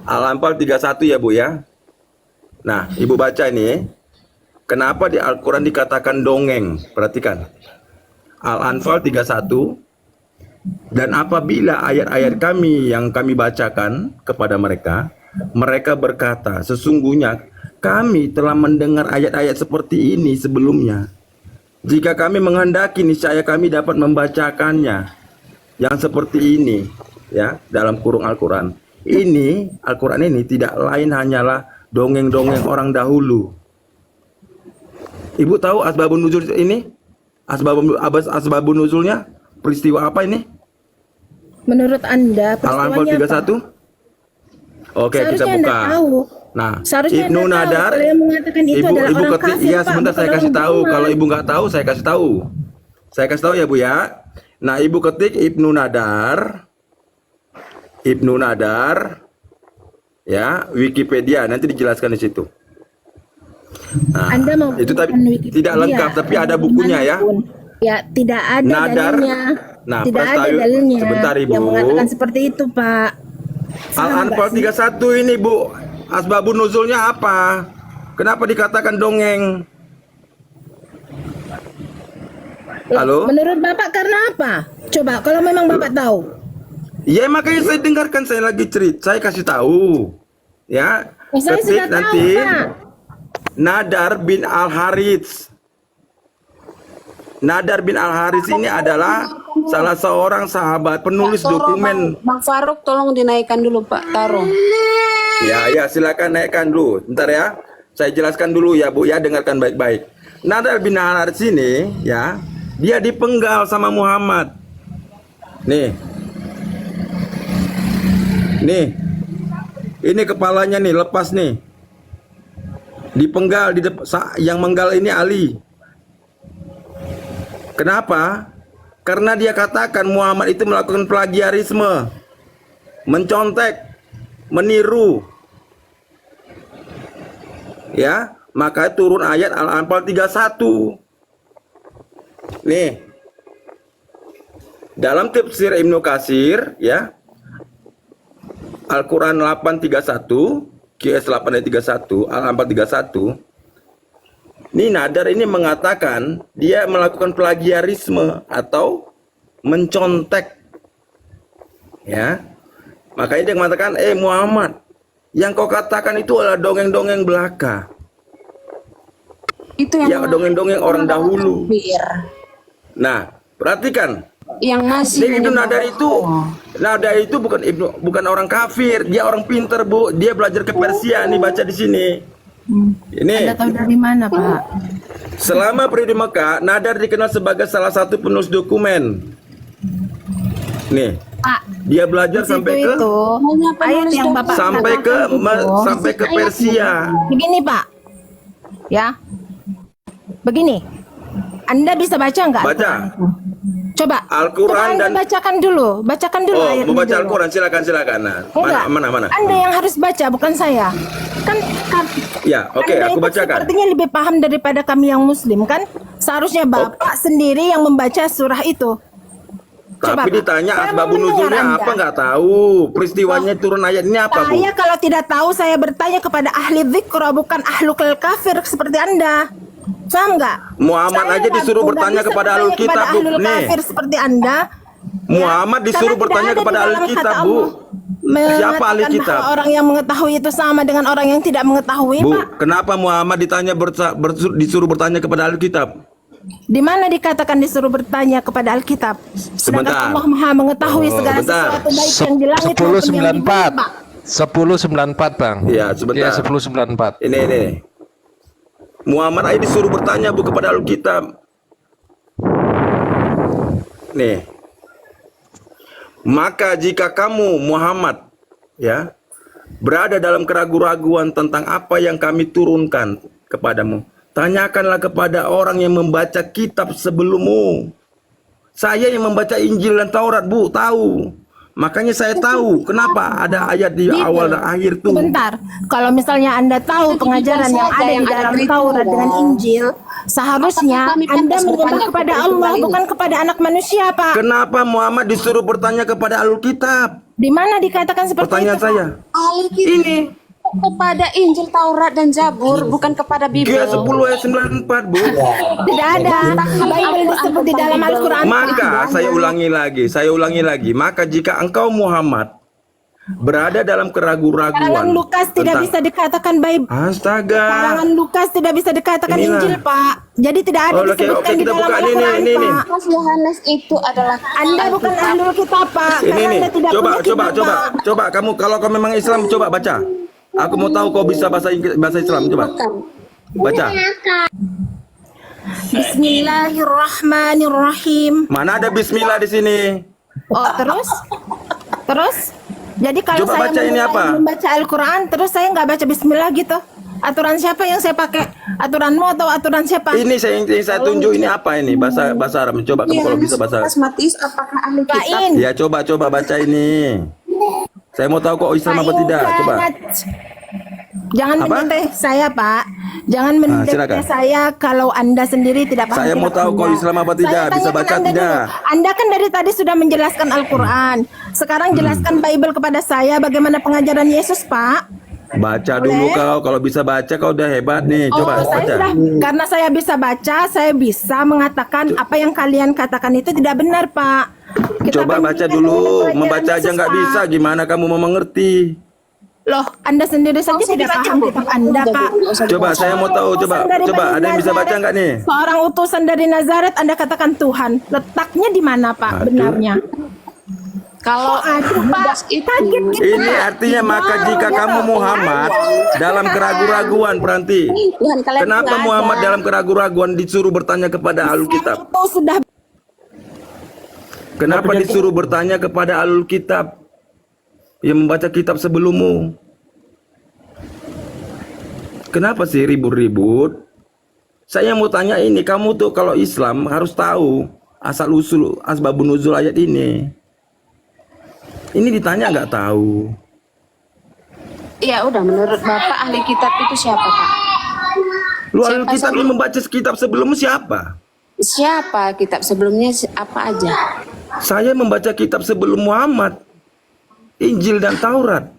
Al-Anfal 31 ya Bu ya. Nah, Ibu baca ini. Kenapa di Al-Quran dikatakan dongeng? Perhatikan. Al-Anfal 31. Dan apabila ayat-ayat kami yang kami bacakan kepada mereka, mereka berkata, sesungguhnya kami telah mendengar ayat-ayat seperti ini sebelumnya. Jika kami menghendaki, niscaya kami dapat membacakannya yang seperti ini, ya, dalam kurung Al-Quran. Ini Al-Quran ini tidak lain hanyalah dongeng-dongeng orang dahulu. Ibu tahu asbabun nuzul ini? Asbabun nuzulnya? Peristiwa apa ini? Menurut Anda Al-Anfal peristiwanya 31. apa? Oke, kita Seharusnya buka. Anda tahu. Nah, Seharusnya Ibnu Anda tahu Nadar, kalau yang mengatakan itu adalah ibu orang ketik, kafir, ya Pak, sebentar bukan saya kasih orang tahu. beriman. Kalau ibu nggak tahu, saya kasih tahu. Saya kasih tahu ya Bu ya. Nah, ibu ketik Ibnu Nadar, ya, Wikipedia, nanti dijelaskan di situ. Nah, Anda mau itu tapi Wikipedia, tidak lengkap, tapi ada bukunya ya. dimanapun. Ya, tidak ada Nadar. dalilnya. Nah, Tidak ada Prastawi- dalilnya sebentar, Ibu. yang mengatakan seperti itu, Pak. Al-Anfal 31 ini Bu, asbabun nuzulnya apa? Kenapa dikatakan dongeng? Halo? Menurut Bapak karena apa? Coba kalau memang Bapak tahu. Ya makanya saya dengarkan, saya lagi cerita, saya kasih tahu. Ya, Oh, saya ketik sudah tahu, nanti Pak. Nadar bin Al-Harits. Nadar bin Al-Harits ini adalah salah seorang sahabat penulis Pak, Toro, dokumen. Bang Faruk tolong dinaikkan dulu Pak, taruh. Ya, silakan naikkan dulu. Bentar ya. Saya jelaskan dulu ya, Bu ya, dengarkan baik-baik. Nadar bin Al-Harits ini ya, dia dipenggal sama Muhammad. Nih. Nih. Ini kepalanya nih, lepas nih. Dipenggal di depan, yang menggal ini Ali. Kenapa? Karena dia katakan Muhammad itu melakukan plagiarisme, mencontek, meniru. Ya, maka turun ayat Al-Anfal 31. Nih. Dalam tafsir Ibnu Katsir ya, Al-Quran 831, QS 8 ayat 31, Al-Anfal 31. Ini Nadar ini mengatakan dia melakukan plagiarisme atau mencontek. Ya. Makanya dia mengatakan, Muhammad, yang kau katakan itu adalah dongeng-dongeng belaka. Itu Ya, yang dongeng-dongeng orang dahulu. kafir. Nah, perhatikan. Yang masih Itu Nadar itu bukan orang kafir, dia orang pinter, Bu. Dia belajar ke Persia nih, baca di sini. Ini Anda tahu dari mana, Pak? selama periode Mekah, Nadar dikenal sebagai salah satu penulis dokumen. Nih, Pak, dia belajar sampai ke itu ayat yang Bapak sampai ke katakan itu, sampai ke Persia. begini, Pak. Ya. Begini. Anda bisa baca nggak? Baca. Al-Quran itu? Coba. Al-Quran Coba Anda dan- bacakan dulu Oh, ayatnya mau baca dulu. Al-Quran, silakan. Nah, Enggak. mana? Anda yang harus baca, bukan saya. Kan Ya, oke, Anda aku itu bacakan. sepertinya lebih paham daripada kami yang muslim, kan? Seharusnya Bapak sendiri yang membaca surah itu. Coba, Tapi Pak. ditanya Saya asbabun mau mendengar nuzulnya Anda. apa nggak tahu. Peristiwanya turun ayat ini apa, Bu? Saya kalau tidak tahu, saya bertanya kepada ahli dzikra, bukan ahlul kafir seperti Anda. Paham nggak? Muhammad Saya aja disuruh nggak bertanya bisa kepada bertanya ahlul kitab, kepada Bu. ahlul Nih. kafir seperti Anda. Muhammad Ya, disuruh karena bertanya tidak ada kepada di ahli dalam kitab, kata Bu. Allah Siapa ahli mengatakan kitab? bahwa orang yang mengetahui itu sama dengan orang yang tidak mengetahui, Bu, Pak. kenapa Muhammad disuruh bertanya kepada ahli kitab? Di mana dikatakan disuruh bertanya kepada Alkitab? Sedangkan Sebentar. Allah Maha mengetahui segala sebentar. sesuatu baik yang di langit maupun yang di bumi, 1094 Pak. 1094 Bang. Iya, sebentar. Ya 1094. Ini. Muhammad aja disuruh bertanya, Bu, kepada ahli kitab. Nih. Maka jika kamu Muhammad ya berada dalam keraguan-raguan tentang apa yang kami turunkan kepadamu, tanyakanlah kepada orang yang membaca kitab sebelummu. Saya yang membaca Injil dan Taurat, Bu, tahu. Makanya saya tahu kenapa ada ayat di awal dan akhir tuh. Sebentar, kalau misalnya Anda tahu pengajaran yang ada di dalam Taurat dengan Injil, seharusnya Kami kan Anda harus menyembah bertanya kepada kepada Allah, ini. bukan kepada anak manusia, Pak. Kenapa Muhammad disuruh bertanya kepada Alkitab? Di mana dikatakan seperti Pertanyaan itu? saya. Alkitab Ini kepada Injil, Taurat dan Zabur, bukan kepada Bible. G10 ayat 94, Bu. Tidak ada. Bible disebut di dalam Al-Quran. Maka saya ulangi lagi. Maka jika engkau Muhammad berada dalam Karangan keraguan-raguan Lukas tidak tentang- bisa dikatakan Bible. Astaga. Karangan Lukas tidak bisa dikatakan Inilah. Injil, Pak. Jadi tidak ada Oh, oke, disebutkan oke, di kita dalam buka. Al-Quran, Ini. Pak. Mas Yohanes itu adalah Anda bukan ahli kitab, Pak. Ini Karena nih. Anda tidak Coba punya kitab, Pak. coba kamu kalau kau memang Islam coba baca. Aku mau tahu kau bisa bahasa Islam, coba. Baca. Bismillahirrahmanirrahim. Mana ada bismillah di sini? Oh, terus? Terus? Jadi kalau Coba saya baca ini apa? membaca Al-Quran, terus saya nggak baca bismillah gitu. Aturan siapa yang saya pakai? Aturanmu atau aturan siapa? Ini yang saya tunjuk ini apa ini? Bahasa Arab. Coba kamu kalau bisa bahasa. Mas Matius apakah ahli Pak kitab? In. Ya coba baca ini. Saya mau tahu kok Islam apa Pak In, tidak. Coba. Jangan Apa? mendetek saya, Pak. Jangan mendetek silakan. saya kalau Anda sendiri tidak paham. Saya mau kitab tahu kok Anda. Islam apa tidak, Saya bisa tanyakan baca Anda tidak? dulu. Anda kan dari tadi sudah menjelaskan Al-Quran. Sekarang jelaskan Bible kepada saya bagaimana pengajaran Yesus, Pak. Baca dulu kau. Kalau bisa baca kau udah hebat nih. Coba Oh, saya baca. sudah, karena saya bisa baca, saya bisa mengatakan apa yang kalian katakan itu tidak benar, Pak. Kita Coba baca bandingkan dengan dulu. pengajaran Membaca aja Yesus, nggak Pak. bisa. Gimana kamu mau mengerti? Loh, Anda sendiri saja tidak paham kitab Anda, Pak. Coba saya mau tahu. Coba Utusan dari ada yang bisa baca Nazaret. nggak nih? Seorang utusan dari Nazaret Anda katakan Tuhan. Letaknya di mana, Pak? Aduh. Benarnya? Kalau Aduh, Pak, itu kaget kita. Ini artinya maka jika kamu Muhammad dalam keraguan-raguan, Peranti. Tuhan kalian Kenapa nggak ada. Muhammad dalam keraguan-raguan disuruh bertanya kepada Alkitab? Itu sudah Kenapa disuruh bertanya kepada Alkitab yang membaca kitab sebelummu? Kenapa sih ribut-ribut? Saya mau tanya ini, kamu tuh kalau Islam harus tahu asal-usul asbabun nuzul ayat ini. Ini ditanya nggak tahu. Ya udah, menurut Bapak ahli kitab itu siapa, Pak? Lu Siapa Alkitab saja? yang membaca kitab sebelummu siapa? Siapa kitab sebelumnya apa aja? Saya membaca kitab sebelum Muhammad. Injil dan Taurat.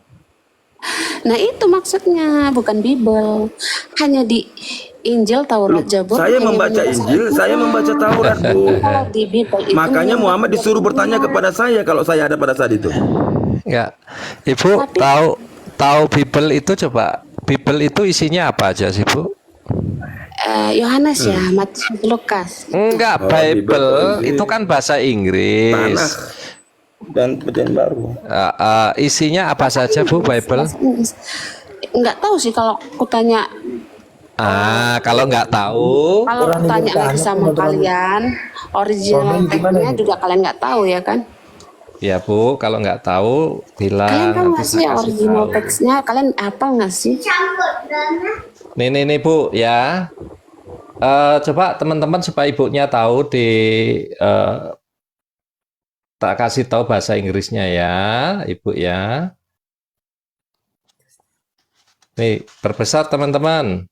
Nah itu maksudnya, bukan Bible. Hanya di Injil, Taurat, Zabur. Saya hanya membaca menjelaskan Injil, saya membaca Taurat, Bu. Kalau di Bible itu Makanya menyebut Muhammad disuruh bertanya kepada saya kalau saya ada pada saat itu. Enggak. Ibu tahu Bible itu coba. Bible itu isinya apa aja sih, Bu? Yohanes ya, Matius, Lukas. Enggak, Oh, Bible Bible. itu kan bahasa Inggris. Tanah dan perjanjian baru. Isinya apa saja, Bu, Bible? Nggak tahu sih kalau kutanya. Kalau nggak tahu, Kalau tanya lagi sama kalian, original teksnya juga kalian nggak tahu ya kan? ya Bu, kalau nggak tahu bilang. Kalian tahu nggak nanti sih saya kasih original tahu. teksnya? Kalian hafal nggak sih? Nih Bu ya. Coba teman-teman supaya ibunya tahu tak kasih tahu bahasa Inggrisnya ya, Ibu ya. Nih, perbesar teman-teman.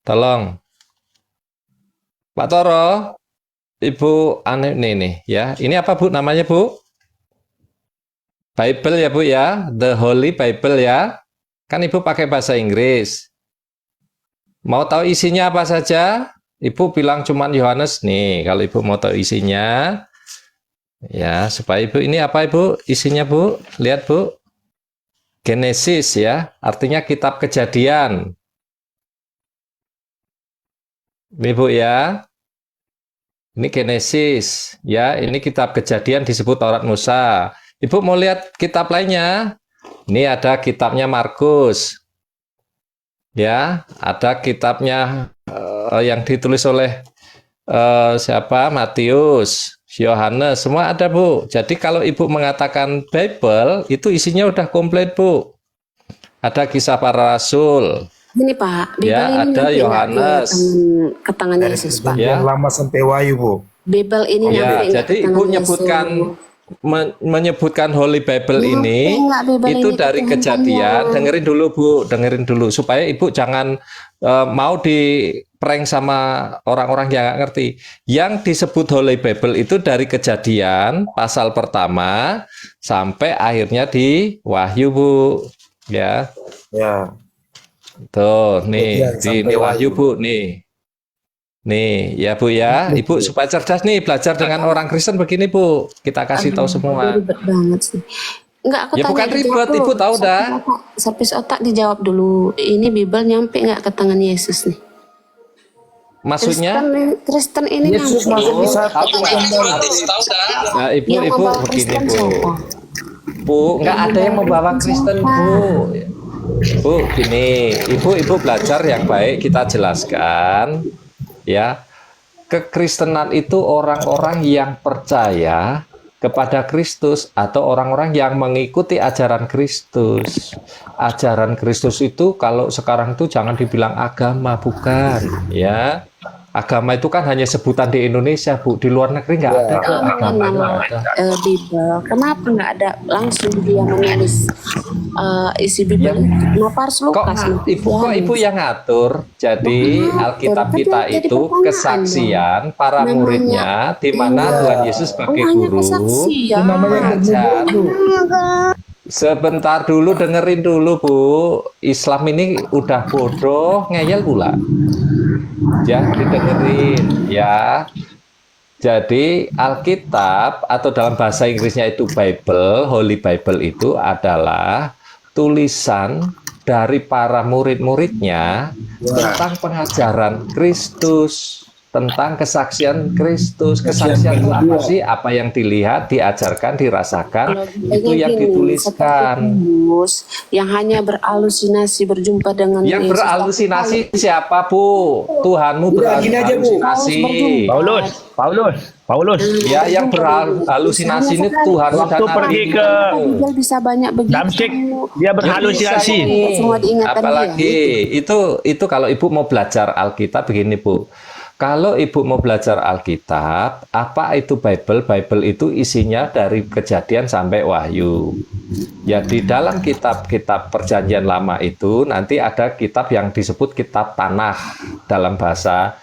Tolong. Pak Toro, Ibu aneh nih ya. Ini apa Bu namanya Bu? Bible ya Bu ya, The Holy Bible ya. Kan Ibu pakai bahasa Inggris. Mau tahu isinya apa saja? Ibu bilang cuman Yohanes nih. Kalau Ibu mau tahu isinya, ya supaya Ibu ini apa Ibu? Isinya Bu, lihat Bu. Genesis ya, artinya kitab Kejadian. Ini Bu ya. Ini Genesis ya, ini kitab Kejadian disebut Taurat Musa. Ibu mau lihat kitab lainnya? Ini ada kitabnya Markus. Ya, ada kitabnya yang ditulis oleh siapa? Matius, Yohanes, semua ada Bu. Jadi kalau Ibu mengatakan Bible, itu isinya udah komplit Bu. Ada kisah para rasul. Ini Pak, Bible Ya, ini ada nyampe nggak Yohanes. ke tangan Yesus Pak. Ya. Yang lama sampai Wahyu, Bu. Bible ini Ya, nyampe nggak jadi ke Ibu tangan nyebutkan Yesus? menyebutkan Holy Bible Ya, ini enggak, Bible itu ini dari kejadian. ketuhanannya. Dengerin dulu Bu, dengerin dulu supaya Ibu jangan mau di prank sama orang-orang yang nggak ngerti. Yang disebut Holy Bible itu dari kejadian pasal pertama sampai akhirnya di Wahyu Bu. Ya, Ya. tuh nih Kejadian di sampai ini Wahyu Wahyu. Bu nih. Nih, ya Bu ya, Ibu supaya cerdas nih belajar dengan orang Kristen begini Bu. Kita kasih tahu semua. Ribet banget sih. Enggak, aku Ya tanya bukan dijawab ribet, dulu. Ibu tahu dah. Sapis otak dijawab dulu. Ini Bible nyampe nggak ke tangan Yesus nih? Maksudnya? Kristen ini Yesus nyampe. masuk di saat Nah, Yang ibu membawa begini Kristen Bu. siapa? Bu, nggak ada yang membawa Kristen Bu. Bu, gini, ibu belajar yang baik kita jelaskan, ya. Kekristenan itu orang-orang yang percaya kepada Kristus atau orang-orang yang mengikuti ajaran Kristus. Ajaran Kristus itu kalau sekarang tuh jangan dibilang agama, bukan, ya. Agama itu kan hanya sebutan di Indonesia, Bu. Di luar negeri nggak ada kok agama, nggak ada. Bible. Kenapa nggak ada langsung dia menulis isi Bible? Kenapa harus Kok Lukas? ibu yang ngatur? Jadi Alkitab kita Jadi itu pertanyaan kesaksian para Namanya- muridnya, di mana Tuhan Yesus sebagai hanya guru kesaksian. mengajar. Sebentar dulu, dengerin dulu Bu. Islam ini udah bodoh, ngeyel pula. Ya, didengerin ya. Jadi Alkitab atau dalam bahasa Inggrisnya itu Bible, Holy Bible itu adalah tulisan dari para murid-muridnya tentang pengajaran Kristus, tentang kesaksian Kristus. Kesaksian itu apa sih? Apa yang dilihat, diajarkan, dirasakan, itu yang dituliskan. Yang hanya berhalusinasi berjumpa dengan Yang Yesus. berhalusinasi siapa Bu? Tuhanmu Udah, gini aja, Bu. berhalusinasi. Paulus. Ya, yang berhalusinasi ini Tuhan dan Waktu pergi Nabi. ke Bible bisa banyak begitu. Damsyik, dia berhalusinasi. Semua diingatan Apalagi itu kalau Ibu mau belajar Alkitab begini Bu. Kalau Ibu mau belajar Alkitab, apa itu Bible? Bible itu isinya dari Kejadian sampai Wahyu. Ya, di dalam kitab-kitab Perjanjian Lama itu nanti ada kitab yang disebut kitab Tanah dalam bahasa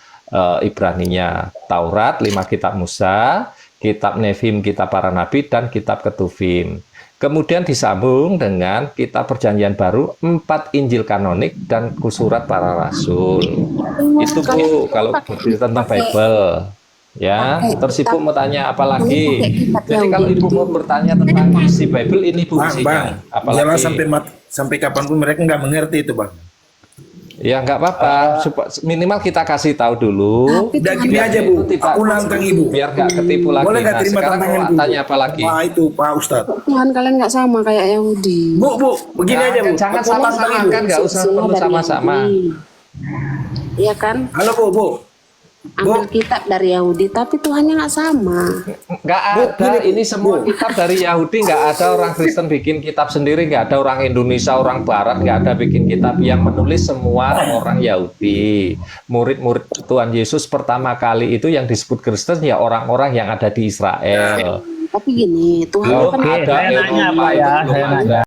Ibraninya. Taurat, 5 kitab Musa, kitab Nevim, kitab para nabi, dan kitab Ketuvim. Kemudian disambung dengan kitab Perjanjian Baru, 4 Injil kanonik dan surat para rasul. Itu Bu, kalau tentang Bible. Ya, terus Ibu mau tanya apa lagi? Jadi kalau Ibu mau bertanya tentang isi Bible ini Bu Bang, isinya. jangan Apalagi? sampai kapanpun mereka nggak mengerti itu, Bang. Ya nggak apa-apa. Minimal kita kasih tahu dulu. Udah gini aja, Bu. Itu tidak- Aku nantang Ibu. Biar nggak ketipu lagi. Boleh nggak Nah, terima sekarang tantangan, mau Bu? tanya apa lagi? Wah, itu Pak Ustadz. Tuhan kalian nggak sama kayak Yahudi. Bu, begini aja, Bu. Jangan Aku tantang sama-sama Ibu. kan, nggak usah Semua perlu dari sama-sama. Yahudi. Iya kan? Halo, Bu. Ambil kitab dari Yahudi, tapi Tuhannya nggak sama. Nggak ada, ini semua kitab dari Yahudi, nggak ada orang Kristen bikin kitab sendiri, nggak ada orang Indonesia, orang Barat, nggak ada bikin kitab. Yang menulis semua orang Yahudi. Murid-murid Tuhan Yesus pertama kali itu yang disebut Kristen ya orang-orang yang ada di Israel. Tapi gini, Tuhan Belum kan ada saya nanya, Eropa Pak, itu ya, belum saya ada.